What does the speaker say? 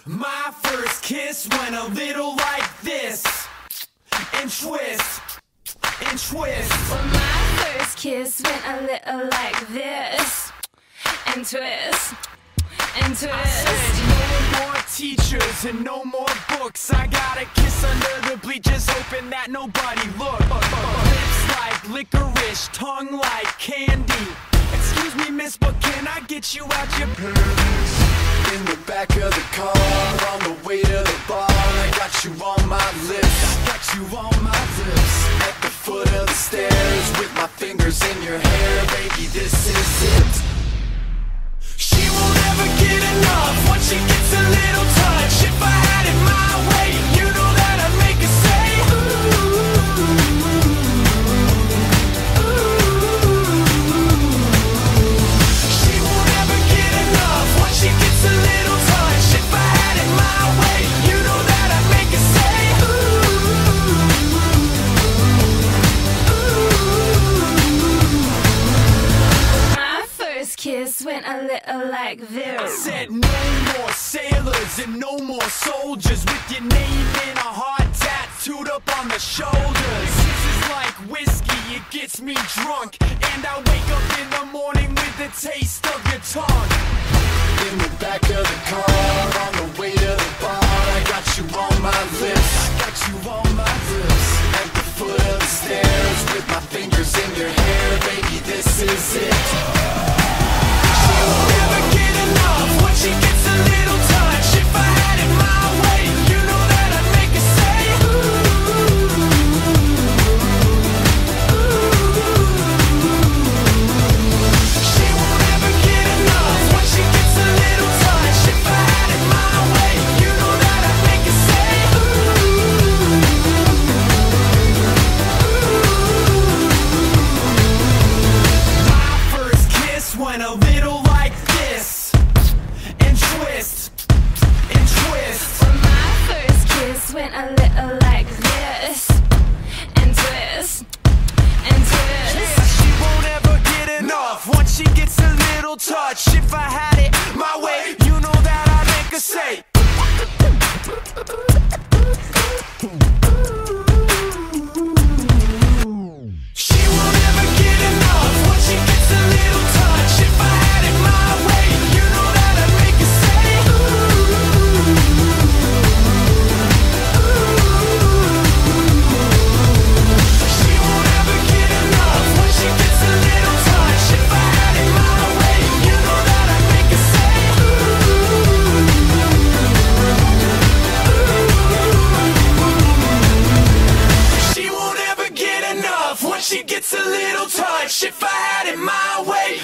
My first kiss went a little like this, and twist, and twist. Well, my first kiss went a little like this, and twist, and twist. I said no more teachers and no more books. I got a kiss under the bleachers, hoping that nobody looked. Lips like licorice, tongue like candy. Excuse me, miss, but can I get you out your pants? In the back of the car, on the way to the bar, I got you on my lips. I got you on my lips. At the foot of the stairs, with my fingers in your hair, baby, this is it. She won't ever get enough once she gets a little touch. If I had it my way, you know that I'd make her say ooh, ooh. She won't ever get enough once she gets a little touch. If I had it my way, you know that I'd make her say ooh, ooh. My first kiss went a little like this. I said no more sailors and no more soldiers with your name in a heart tattooed up on the shoulders. This is like whiskey, it gets me drunk, and I wake up in the morning with the taste of your tongue. In the back of the car, on the way to the bar, I got you on my lips. I got you on my lips. At the foot of the stairs, with my fingers in your hair, baby, this is it. She won't ever get enough once she gets a little touch. If I had it my way, you know that I'd make her say ooh, ooh. She won't ever get enough once she gets a little touch. If I had it my way, you know that I'd make her say ooh. My first kiss went a little like this, and twist, and twist. Well, my first kiss went a little like this, and twist, and twist. Yeah, she won't ever get enough once she gets a little touch. If I had it my way, you know that I'd make her say she won't ever get enough once she gets a little touch. If I had it my way, you know that I'd make her say she won't ever get enough once she gets a little touch. If I had it my way, you know that I'd make her say she won't ever get enough once she gets a little touch. If I had it my way,